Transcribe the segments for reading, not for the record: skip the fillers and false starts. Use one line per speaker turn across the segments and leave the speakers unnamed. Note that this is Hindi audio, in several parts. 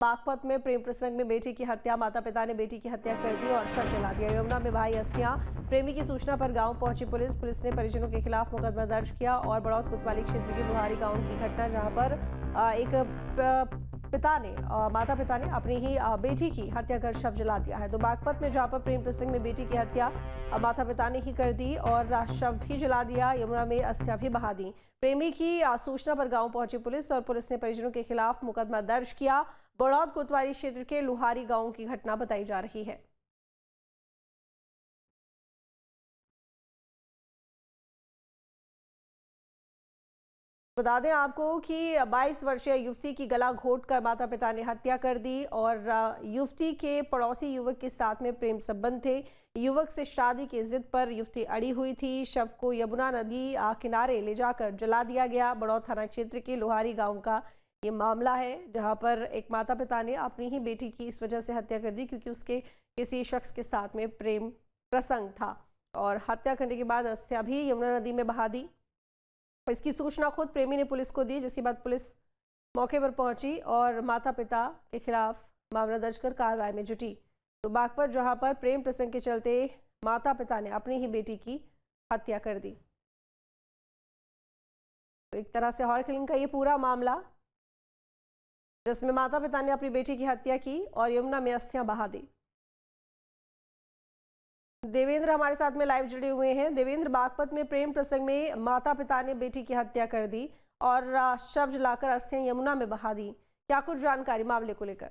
बागपत में प्रेम प्रसंग में बेटी की हत्या, माता पिता ने बेटी की हत्या कर दी और शव जला दिया। यमुना में बहाई अस्थियां। प्रेमी की सूचना पर गांव पहुंची पुलिस ने परिजनों के खिलाफ मुकदमा दर्ज किया। और बड़ौद कोतवाली क्षेत्र की लुहारी गांव की घटना, जहां पर एक माता पिता ने अपनी ही बेटी की हत्या कर शव जला दिया है। तो बागपत में जहां पर प्रेम प्रसंग में बेटी की हत्या माता पिता ने ही कर दी और शव भी जला दिया, यमुना में अस्थियां भी बहा दी। प्रेमी की सूचना पर गांव पहुंची पुलिस ने परिजनों के खिलाफ मुकदमा दर्ज किया। बड़ौद कोतवाली क्षेत्र के लुहारी गांव की घटना बताई जा रही है। बता दें आपको कि 22 वर्षीय युवती की गला घोंटकर माता पिता ने हत्या कर दी और युवती के पड़ोसी युवक के साथ में प्रेम संबंध थे। युवक से शादी की जिद पर युवती अड़ी हुई थी। शव को यमुना नदी किनारे ले जाकर जला दिया गया। बड़ौद थाना क्षेत्र के लोहारी गांव का ये मामला है, जहां पर एक माता पिता ने अपनी ही बेटी की इस वजह से हत्या कर दी क्योंकि उसके किसी शख्स के साथ में प्रेम प्रसंग था। और हत्या करने के बाद अस्थियां भी यमुना नदी में बहा दी। इसकी सूचना खुद प्रेमी ने पुलिस को दी, जिसके बाद पुलिस मौके पर पहुंची और माता पिता के खिलाफ मामला दर्ज कर कार्रवाई में जुटी। तो बागपत जहां पर प्रेम प्रसंग के चलते माता पिता ने अपनी ही बेटी की हत्या कर दी। तो एक तरह से हॉरर किलिंग का ये पूरा मामला, जिसमें माता पिता ने अपनी बेटी की हत्या की और यमुना में अस्थियां बहा दी। देवेंद्र हमारे साथ में लाइव जुड़े हुए हैं। देवेंद्र, बागपत में प्रेम प्रसंग में माता पिता ने बेटी की हत्या कर दी और शव जलाकर अस्थियां यमुना में बहा दी। क्या कुछ जानकारी मामले को लेकर?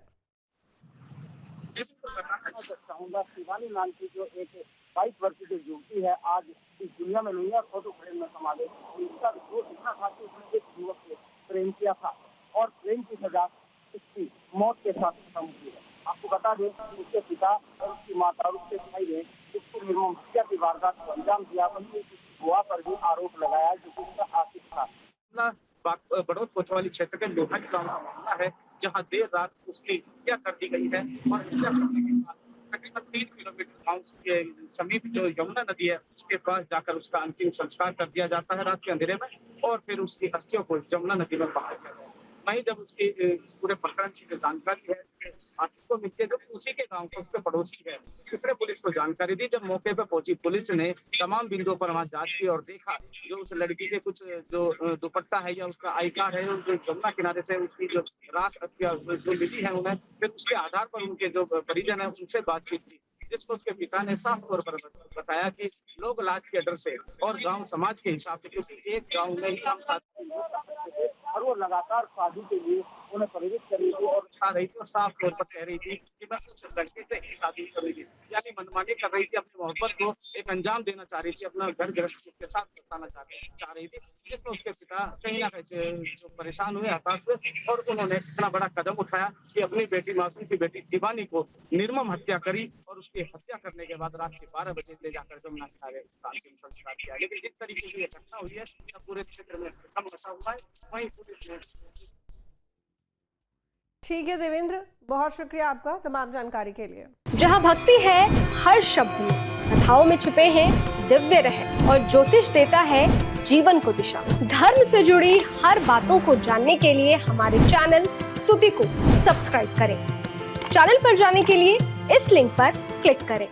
चाहूंगा शिवानी नाम की जो एक 22 वर्षीय जो युवती है, आज इस दुनिया में नहीं है, फोटो फ्रेम में समा गई। इसका दोष इतना था कि उसने एक युवक से प्रेम किया था और प्रेम की सजा उसकी मौत के साथ खत्म हुई है। आपको बता दें कि उसके पिता और उसकी माता और उसके भाई ने उसको निर्मम हत्या की वारदात को अंजाम दिया। वहीं बुआ पर भी आरोप लगाया जो उसका आशिक था। बड़ौद कोतवाली क्षेत्र के लोहारी गांव का मामला है, जहां देर रात उसकी हत्या कर दी गई है और हत्या करने के बाद तकरीबन 3 किलोमीटर गांव के समीप जो यमुना नदी है उसके पास जाकर उसका अंतिम संस्कार कर दिया जाता है रात के अंधेरे में, और फिर उसकी अस्थियों को यमुना नदी में बहाया जाता है। वहीं जब उसकी पूरे प्रकरण की जानकारी है आशिक को मिलती है, जो उसी के गांव के उसके पड़ोसी है, उसने पुलिस को जानकारी दी। जब मौके पर पहुंची पुलिस ने तमाम बिंदुओं पर वहां जांच की और देखा जो उस लड़की के कुछ जो दुपट्टा है या उसका आई कार्ड है, जो यमुना किनारे से उसकी जो राख अस्थियां जो मिली है उन्हें, फिर उसके आधार पर उनके जो परिजन है उनसे बातचीत की, जिसको उसके पिता ने साफ तौर पर बताया कि लोग लाज के डर से और गांव समाज के हिसाब से, क्योंकि एक गांव में ही हम और वो लगातार शादी के लिए उन्हें प्रेरित कर रही थी और उठा रही थी और साफ तौर पर कह रही थी कि मैं उस लड़के से ही शादी करूंगी, यानी मनमानी कर रही थी। अपनी मोहब्बत को एक अंजाम देना चाह रही थी, अपना घर गृहस्थी के साथ बताना चाह रही थी, जिसमें उसके पिता कहीं ना कहीं जो परेशान हुए, हताश हुए और उन्होंने इतना बड़ा कदम उठाया कि अपनी बेटी मासूम की बेटी शिवानी को निर्मम हत्या करी और उसकी हत्या करने के बाद रात के 12 बजे ले जाकर जमुना किनारे अंतिम संस्कार किया। लेकिन जिस तरीके से ये घटना हुई है पूरे क्षेत्र में कम मचा हुआ है। वहीं पुलिस ने
ठीक है देवेंद्र, बहुत शुक्रिया आपका तमाम जानकारी के लिए।
जहां भक्ति है हर शब्द में, कथाओं में छुपे हैं दिव्य रहस्य और ज्योतिष देता है जीवन को दिशा। धर्म से जुड़ी हर बातों को जानने के लिए हमारे चैनल स्तुति को सब्सक्राइब करें। चैनल पर जाने के लिए इस लिंक पर क्लिक करें।